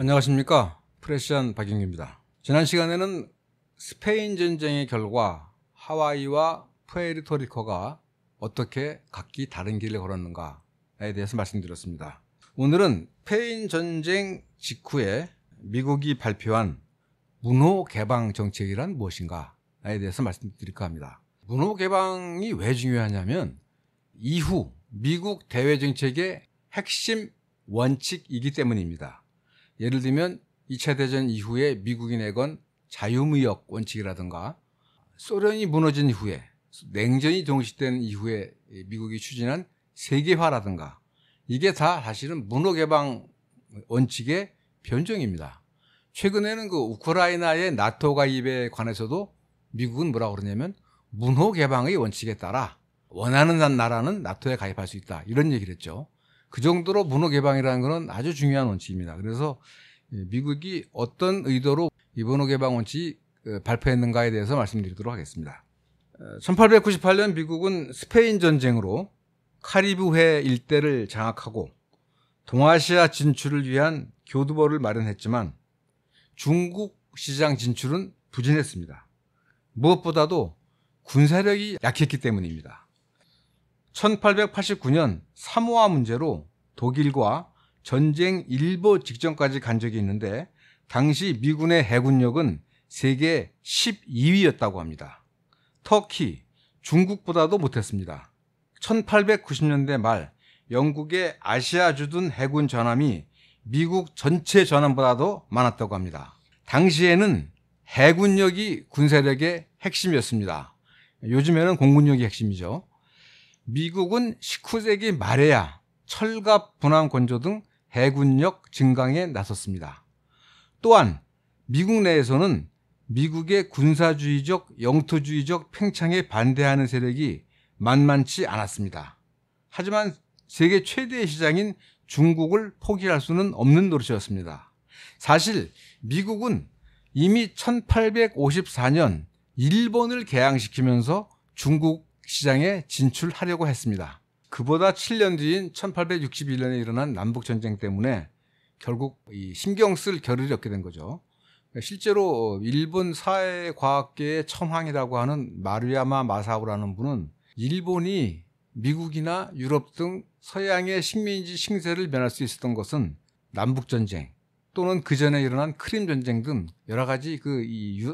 안녕하십니까. 프레시안 박영규입니다. 지난 시간에는 스페인 전쟁의 결과 하와이와 푸에르토리코가 어떻게 각기 다른 길을 걸었는가에 대해서 말씀드렸습니다. 오늘은 스페인 전쟁 직후에 미국이 발표한 문호 개방 정책이란 무엇인가에 대해서 말씀드릴까 합니다. 문호 개방이 왜 중요하냐면 이후 미국 대외 정책의 핵심 원칙이기 때문입니다. 예를 들면 2차 대전 이후에 미국이 내건 자유무역 원칙이라든가 소련이 무너진 이후에 냉전이 종식된 이후에 미국이 추진한 세계화라든가 이게 다 사실은 문호개방 원칙의 변종입니다. 최근에는 그 우크라이나의 나토 가입에 관해서도 미국은 뭐라고 그러냐면 문호개방의 원칙에 따라 원하는 나라는 나토에 가입할 수 있다 이런 얘기를 했죠. 그 정도로 문호개방이라는 것은 아주 중요한 원칙입니다. 그래서 미국이 어떤 의도로 이 문호개방 원칙이 발표했는가에 대해서 말씀드리도록 하겠습니다. 1898년 미국은 스페인 전쟁으로 카리브해 일대를 장악하고 동아시아 진출을 위한 교두보를 마련했지만 중국 시장 진출은 부진했습니다. 무엇보다도 군사력이 약했기 때문입니다. 1889년 사모아 문제로 독일과 전쟁 일보 직전까지 간 적이 있는데 당시 미군의 해군력은 세계 12위였다고 합니다. 터키, 중국보다도 못했습니다. 1890년대 말 영국의 아시아 주둔 해군 전함이 미국 전체 전함보다도 많았다고 합니다. 당시에는 해군력이 군사력의 핵심이었습니다. 요즘에는 공군력이 핵심이죠. 미국은 19세기 말에야 철갑 분함 건조 등 해군력 증강에 나섰습니다. 또한 미국 내에서는 미국의 군사주의적, 영토주의적 팽창에 반대하는 세력이 만만치 않았습니다. 하지만 세계 최대의 시장인 중국을 포기할 수는 없는 노릇이었습니다. 사실 미국은 이미 1854년 일본을 개항시키면서 중국 시장에 진출하려고 했습니다. 그보다 7년 뒤인 1861년에 일어난 남북전쟁 때문에 결국 신경 쓸 겨를이 없게 된 거죠. 실제로 일본 사회과학계의 첨황이라고 하는 마루야마 마사오라는 분은 일본이 미국이나 유럽 등 서양의 식민지 식세를 면할 수 있었던 것은 남북전쟁 또는 그 전에 일어난 크림전쟁 등 여러 가지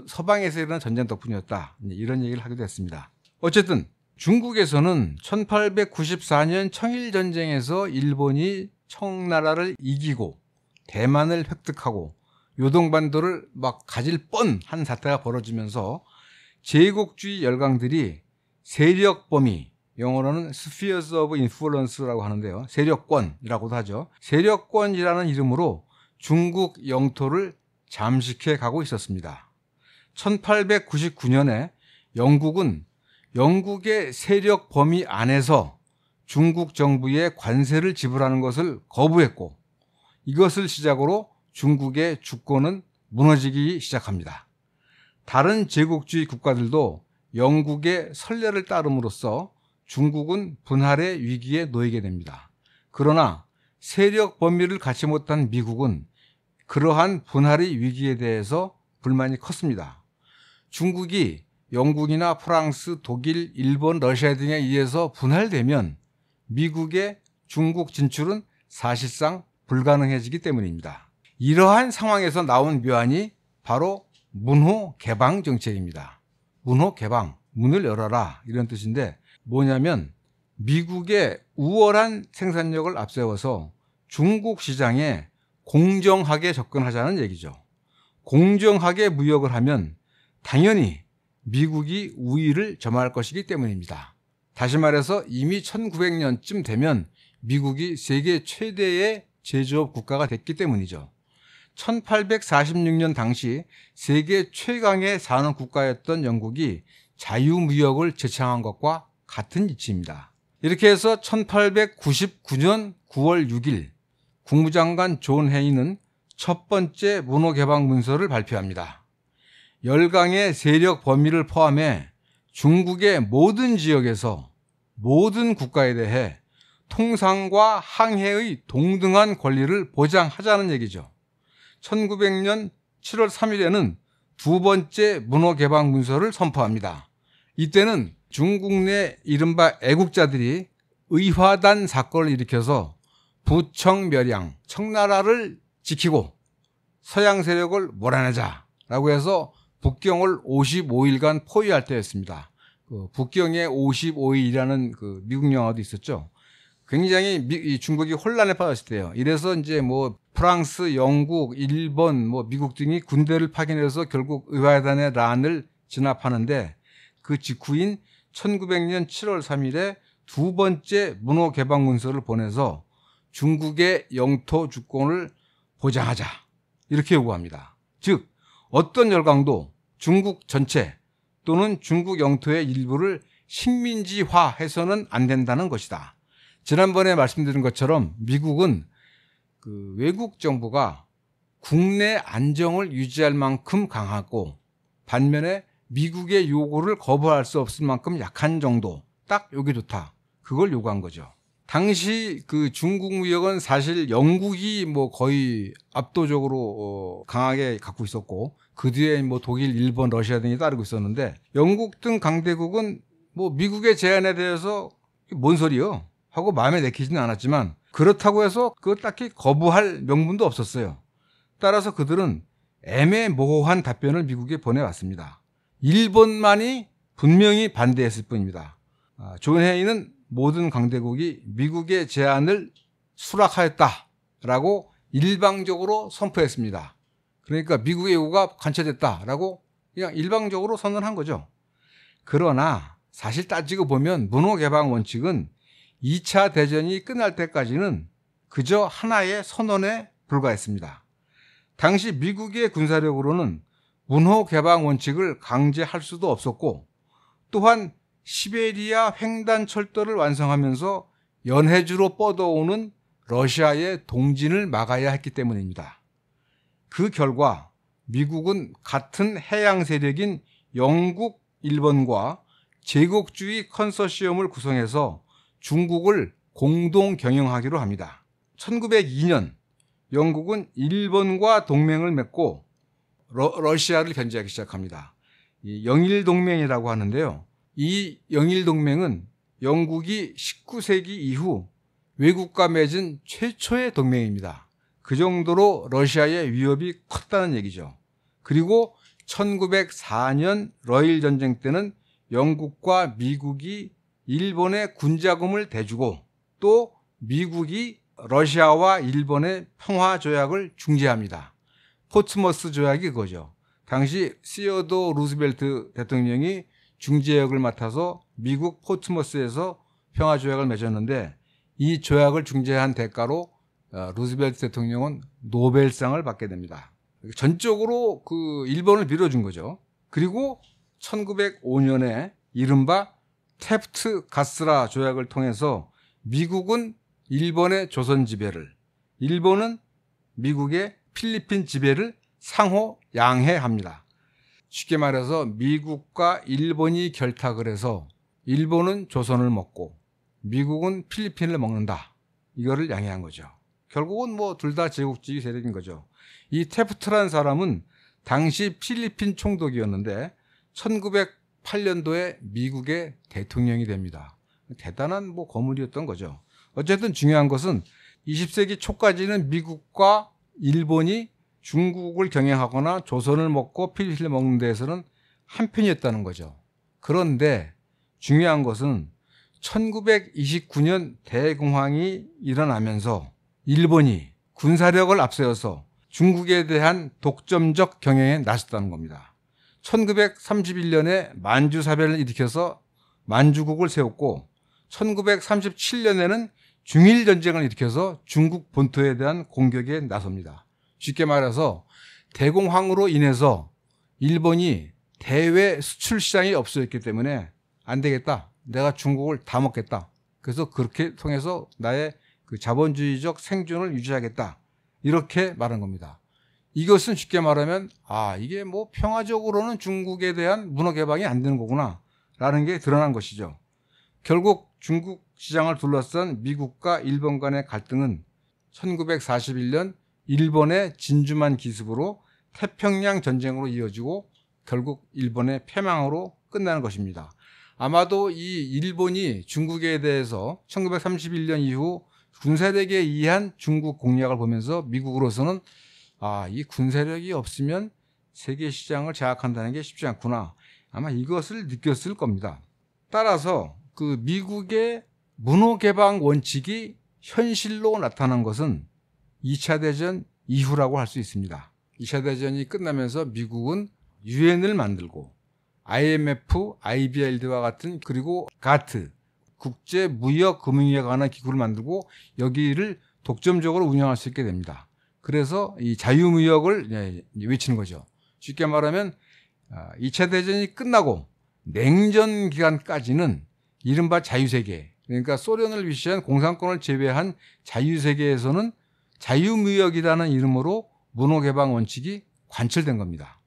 서방에서 일어난 전쟁 덕분이었다. 이런 얘기를 하기도 했습니다. 어쨌든 중국에서는 1894년 청일전쟁에서 일본이 청나라를 이기고 대만을 획득하고 요동반도를 막 가질 뻔한 사태가 벌어지면서 제국주의 열강들이 세력 범위, 영어로는 Spheres of Influence라고 하는데요. 세력권이라고도 하죠. 세력권이라는 이름으로 중국 영토를 잠식해 가고 있었습니다. 1899년에 영국은 영국의 세력 범위 안에서 중국 정부에 관세를 지불하는 것을 거부했고 이것을 시작으로 중국의 주권은 무너지기 시작합니다. 다른 제국주의 국가들도 영국의 선례를 따름으로써 중국은 분할의 위기에 놓이게 됩니다. 그러나 세력 범위를 갖지 못한 미국은 그러한 분할의 위기에 대해서 불만이 컸습니다. 중국이 영국이나 프랑스, 독일, 일본, 러시아 등에 의해서 분할되면 미국의 중국 진출은 사실상 불가능해지기 때문입니다. 이러한 상황에서 나온 묘안이 바로 문호 개방 정책입니다. 문호 개방, 문을 열어라 이런 뜻인데 뭐냐면 미국의 우월한 생산력을 앞세워서 중국 시장에 공정하게 접근하자는 얘기죠. 공정하게 무역을 하면 당연히 미국이 우위를 점할 것이기 때문입니다. 다시 말해서 이미 1900년쯤 되면 미국이 세계 최대의 제조업 국가가 됐기 때문이죠. 1846년 당시 세계 최강의 산업 국가였던 영국이 자유무역을 제창한 것과 같은 이치입니다. 이렇게 해서 1899년 9월 6일 국무장관 존 헤이는 첫 번째 문호 개방 문서를 발표합니다. 열강의 세력 범위를 포함해 중국의 모든 지역에서 모든 국가에 대해 통상과 항해의 동등한 권리를 보장하자는 얘기죠. 1900년 7월 3일에는 두 번째 문호개방 문서를 선포합니다. 이때는 중국 내 이른바 애국자들이 의화단 사건을 일으켜서 부청멸양, 청나라를 지키고 서양 세력을 몰아내자라고 해서 북경을 55일간 포위할 때였습니다. 북경의 55일이라는 미국 영화도 있었죠. 굉장히 중국이 혼란에 빠졌을 때요. 이래서 이제 뭐 프랑스, 영국, 일본, 미국 등이 군대를 파견해서 결국 의화단의 란을 진압하는데 그 직후인 1900년 7월 3일에 두 번째 문호개방 문서를 보내서 중국의 영토 주권을 보장하자 이렇게 요구합니다. 즉 어떤 열강도 중국 전체 또는 중국 영토의 일부를 식민지화해서는 안 된다는 것이다. 지난번에 말씀드린 것처럼 미국은 외국 정부가 국내 안정을 유지할 만큼 강하고 반면에 미국의 요구를 거부할 수 없을 만큼 약한 정도, 딱 요게 좋다. 그걸 요구한 거죠. 당시 중국 무역은 사실 영국이 거의 압도적으로 강하게 갖고 있었고 그 뒤에 독일, 일본, 러시아 등이 따르고 있었는데 영국 등 강대국은 미국의 제안에 대해서 뭔 소리요? 하고 마음에 내키지는 않았지만 그렇다고 해서 그걸 딱히 거부할 명분도 없었어요. 따라서 그들은 애매모호한 답변을 미국에 보내왔습니다. 일본만이 분명히 반대했을 뿐입니다. 존 헤이는 모든 강대국이 미국의 제안을 수락하였다라고 일방적으로 선포했습니다. 그러니까 미국의 요구가 관철됐다라고 그냥 일방적으로 선언한 거죠. 그러나 사실 따지고 보면 문호개방 원칙은 2차 대전이 끝날 때까지는 그저 하나의 선언에 불과했습니다. 당시 미국의 군사력으로는 문호개방 원칙을 강제할 수도 없었고 또한 시베리아 횡단철도를 완성하면서 연해주로 뻗어오는 러시아의 동진을 막아야 했기 때문입니다. 그 결과 미국은 같은 해양 세력인 영국, 일본과 제국주의 컨소시엄을 구성해서 중국을 공동 경영하기로 합니다. 1902년 영국은 일본과 동맹을 맺고 러시아를 견제하기 시작합니다. 이 영일동맹이라고 하는데요. 이 영일동맹은 영국이 19세기 이후 외국과 맺은 최초의 동맹입니다. 그 정도로 러시아의 위협이 컸다는 얘기죠. 그리고 1904년 러일 전쟁 때는 영국과 미국이 일본의 군자금을 대주고 또 미국이 러시아와 일본의 평화조약을 중재합니다. 포츠머스 조약이 그거죠. 당시 시어도 루즈벨트 대통령이 중재역을 맡아서 미국 포츠머스에서 평화조약을 맺었는데 이 조약을 중재한 대가로 루즈벨트 대통령은 노벨상을 받게 됩니다. 전적으로 일본을 밀어준 거죠. 그리고 1905년에 이른바 테프트 가스라 조약을 통해서 미국은 일본의 조선 지배를, 일본은 미국의 필리핀 지배를 상호 양해합니다. 쉽게 말해서 미국과 일본이 결탁을 해서 일본은 조선을 먹고 미국은 필리핀을 먹는다. 이거를 양해한 거죠. 결국은 둘 다 제국주의 세력인 거죠. 이 테프트라는 사람은 당시 필리핀 총독이었는데 1908년도에 미국의 대통령이 됩니다. 대단한 거물이었던 거죠. 어쨌든 중요한 것은 20세기 초까지는 미국과 일본이 중국을 경영하거나 조선을 먹고 필리핀을 먹는 데에서는 한편이었다는 거죠. 그런데 중요한 것은 1929년 대공황이 일어나면서 일본이 군사력을 앞세워서 중국에 대한 독점적 경영에 나섰다는 겁니다. 1931년에 만주사변을 일으켜서 만주국을 세웠고 1937년에는 중일전쟁을 일으켜서 중국 본토에 대한 공격에 나섭니다. 쉽게 말해서 대공황으로 인해서 일본이 대외 수출 시장이 없어졌기 때문에 안 되겠다. 내가 중국을 다 먹겠다. 그래서 그렇게 통해서 나의 자본주의적 생존을 유지하겠다. 이렇게 말한 겁니다. 이것은 쉽게 말하면 이게 평화적으로는 중국에 대한 문호 개방이 안 되는 거구나 라는 게 드러난 것이죠. 결국 중국 시장을 둘러싼 미국과 일본 간의 갈등은 1941년 일본의 진주만 기습으로 태평양 전쟁으로 이어지고 결국 일본의 패망으로 끝나는 것입니다. 아마도 이 일본이 중국에 대해서 1931년 이후 군사력에 의한 중국 공략을 보면서 미국으로서는 이 군사력이 없으면 세계 시장을 장악한다는 게 쉽지 않구나. 아마 이것을 느꼈을 겁니다. 따라서 그 미국의 문호개방 원칙이 현실로 나타난 것은 2차 대전 이후라고 할 수 있습니다. 2차 대전이 끝나면서 미국은 유엔을 만들고 IMF, IBRD와 같은 그리고 가트, 국제무역금융에 관한 기구를 만들고 여기를 독점적으로 운영할 수 있게 됩니다. 그래서 이 자유무역을 외치는 거죠. 쉽게 말하면 2차 대전이 끝나고 냉전 기간까지는 이른바 자유세계, 그러니까 소련을 위시한 공산권을 제외한 자유세계에서는 자유무역이라는 이름으로 문호개방 원칙이 관철된 겁니다.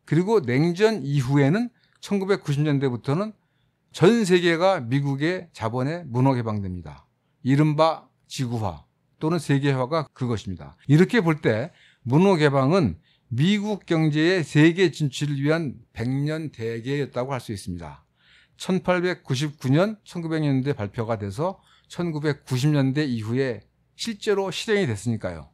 그리고 냉전 이후에는 1990년대부터는 전 세계가 미국의 자본에 문호개방됩니다. 이른바 지구화 또는 세계화가 그것입니다. 이렇게 볼 때 문호개방은 미국 경제의 세계 진출을 위한 100년 대계였다고 할 수 있습니다. 1899년, 1900년대 발표가 돼서 1990년대 이후에 실제로 실행이 됐으니까요.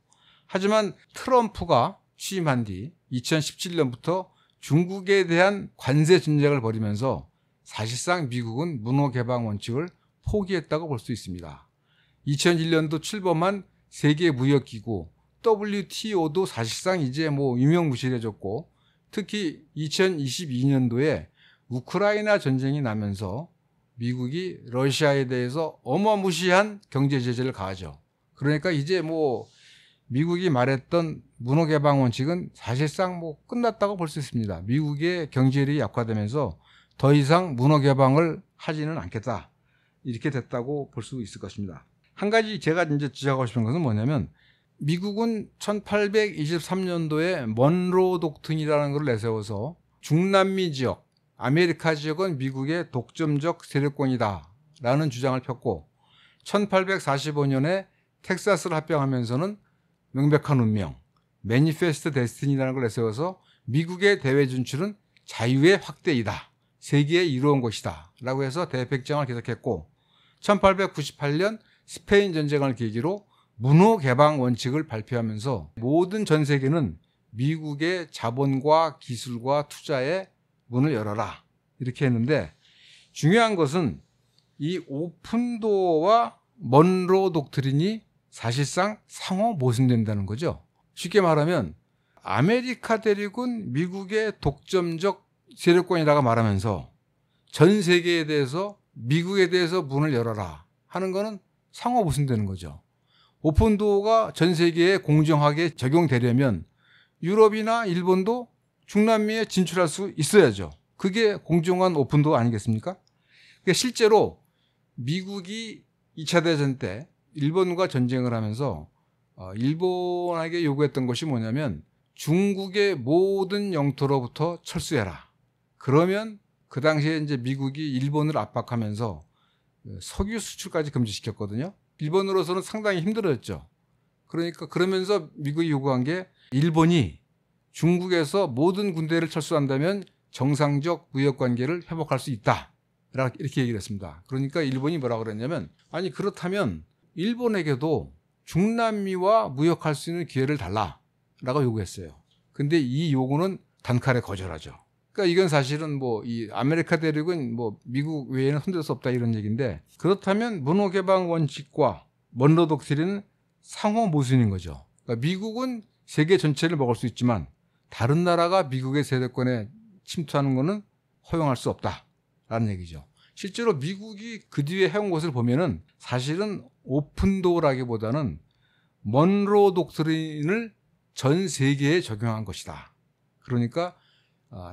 하지만 트럼프가 취임한 뒤 2017년부터 중국에 대한 관세 전쟁을 벌이면서 사실상 미국은 문호개방 원칙을 포기했다고 볼 수 있습니다. 2001년도 출범한 세계무역기구 WTO도 사실상 이제 유명무실해졌고, 특히 2022년도에 우크라이나 전쟁이 나면서 미국이 러시아에 대해서 어마무시한 경제 제재를 가하죠. 그러니까 이제 미국이 말했던 문호개방 원칙은 사실상 끝났다고 볼 수 있습니다. 미국의 경제력이 약화되면서 더 이상 문호개방을 하지는 않겠다. 이렇게 됐다고 볼 수 있을 것입니다. 한 가지 제가 이제 지적하고 싶은 것은 뭐냐면, 미국은 1823년도에 먼로 독트린이라는 걸 내세워서 중남미 지역, 아메리카 지역은 미국의 독점적 세력권이다라는 주장을 폈고, 1845년에 텍사스를 합병하면서는 명백한 운명, 매니페스트 데스티니라는 걸 내세워서 미국의 대외 진출은 자유의 확대이다, 세계에 이루어온 것이다 라고 해서 대백정을 계속했고, 1898년 스페인 전쟁을 계기로 문호개방 원칙을 발표하면서 모든 전 세계는 미국의 자본과 기술과 투자에 문을 열어라 이렇게 했는데, 중요한 것은 이 오픈도어와 먼로 독트린이 사실상 상호 모순된다는 거죠. 쉽게 말하면 아메리카 대륙은 미국의 독점적 세력권이라고 말하면서 전 세계에 대해서 미국에 대해서 문을 열어라 하는 거는 상호 모순되는 거죠. 오픈도어가 전 세계에 공정하게 적용되려면 유럽이나 일본도 중남미에 진출할 수 있어야죠. 그게 공정한 오픈도어 아니겠습니까? 그러니까 실제로 미국이 2차 대전 때 일본과 전쟁을 하면서 일본에게 요구했던 것이 뭐냐면, 중국의 모든 영토로부터 철수해라. 그러면 그 당시에 이제 미국이 일본을 압박하면서 석유 수출까지 금지시켰거든요. 일본으로서는 상당히 힘들었죠. 그러면서 미국이 요구한 게, 일본이 중국에서 모든 군대를 철수한다면 정상적 무역 관계를 회복할 수 있다, 이렇게 얘기를 했습니다. 그러니까 일본이 뭐라고 그랬냐면, 아니 그렇다면 일본에게도 중남미와 무역할 수 있는 기회를 달라라고 요구했어요. 근데 이 요구는 단칼에 거절하죠. 그러니까 이건 사실은 이 아메리카 대륙은 미국 외에는 흔들 수 없다 이런 얘기인데, 그렇다면 문호개방 원칙과 먼로 독트린은 상호 모순인 거죠. 그러니까 미국은 세계 전체를 먹을 수 있지만 다른 나라가 미국의 세력권에 침투하는 것은 허용할 수 없다라는 얘기죠. 실제로 미국이 그 뒤에 해온 것을 보면은 사실은 오픈도어라기보다는 먼로 독트린을 전 세계에 적용한 것이다. 그러니까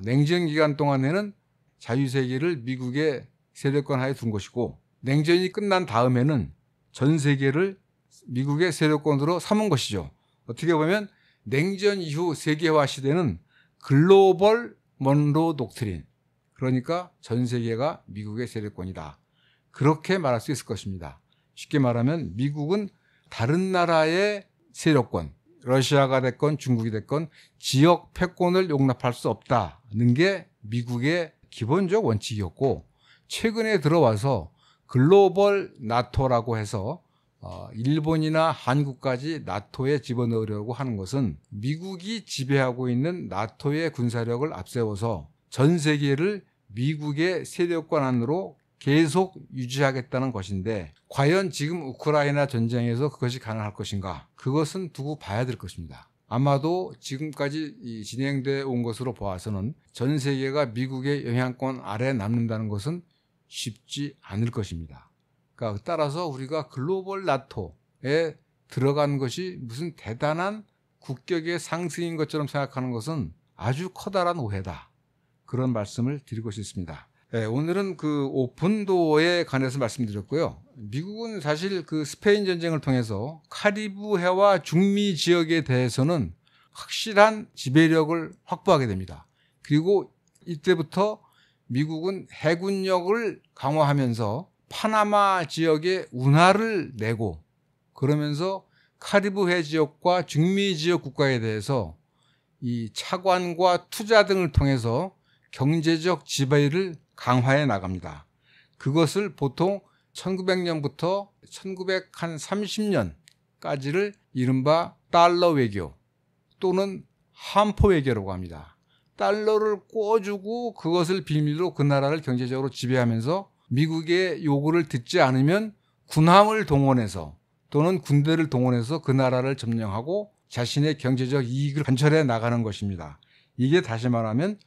냉전 기간 동안에는 자유세계를 미국의 세력권 하에 둔 것이고, 냉전이 끝난 다음에는 전 세계를 미국의 세력권으로 삼은 것이죠. 어떻게 보면 냉전 이후 세계화 시대는 글로벌 먼로 독트린, 그러니까 전 세계가 미국의 세력권이다, 그렇게 말할 수 있을 것입니다. 쉽게 말하면 미국은 다른 나라의 세력권, 러시아가 됐건 중국이 됐건 지역 패권을 용납할 수 없다는 게 미국의 기본적 원칙이었고, 최근에 들어와서 글로벌 나토라고 해서 일본이나 한국까지 나토에 집어넣으려고 하는 것은 미국이 지배하고 있는 나토의 군사력을 앞세워서 전 세계를 미국의 세력권 안으로 계속 유지하겠다는 것인데, 과연 지금 우크라이나 전쟁에서 그것이 가능할 것인가? 그것은 두고 봐야 될 것입니다. 아마도 지금까지 진행되어 온 것으로 보아서는 전 세계가 미국의 영향권 아래에 남는다는 것은 쉽지 않을 것입니다. 그러니까 따라서 우리가 글로벌 나토에 들어간 것이 무슨 대단한 국격의 상승인 것처럼 생각하는 것은 아주 커다란 오해다. 그런 말씀을 드리고 싶습니다. 네, 오늘은 그 오픈도어에 관해서 말씀드렸고요. 미국은 사실 그 스페인 전쟁을 통해서 카리브해와 중미 지역에 대해서는 확실한 지배력을 확보하게 됩니다. 그리고 이때부터 미국은 해군력을 강화하면서 파나마 지역에 운하를 내고, 그러면서 카리브해 지역과 중미 지역 국가에 대해서 이 차관과 투자 등을 통해서 경제적 지배를 강화해 나갑니다. 그것을 보통 1900년부터 1930년까지를 이른바 달러 외교 또는 함포 외교라고 합니다. 달러를 꿔주고 그것을 비밀로 그 나라를 경제적으로 지배하면서 미국의 요구를 듣지 않으면 군함을 동원해서 또는 군대를 동원해서 그 나라를 점령하고 자신의 경제적 이익을 관철해 나가는 것입니다. 이게 다시 말하면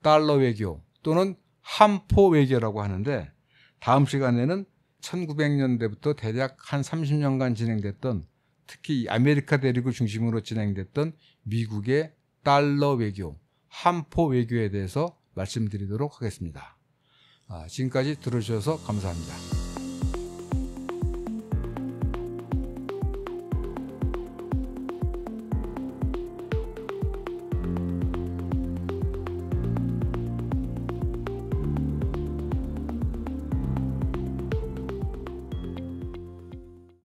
달러 외교 또는 함포 외교라고 하는데, 다음 시간에는 1900년대부터 대략 한 30년간 진행됐던, 특히 아메리카 대륙을 중심으로 진행됐던 미국의 달러 외교, 함포 외교에 대해서 말씀드리도록 하겠습니다. 지금까지 들어주셔서 감사합니다.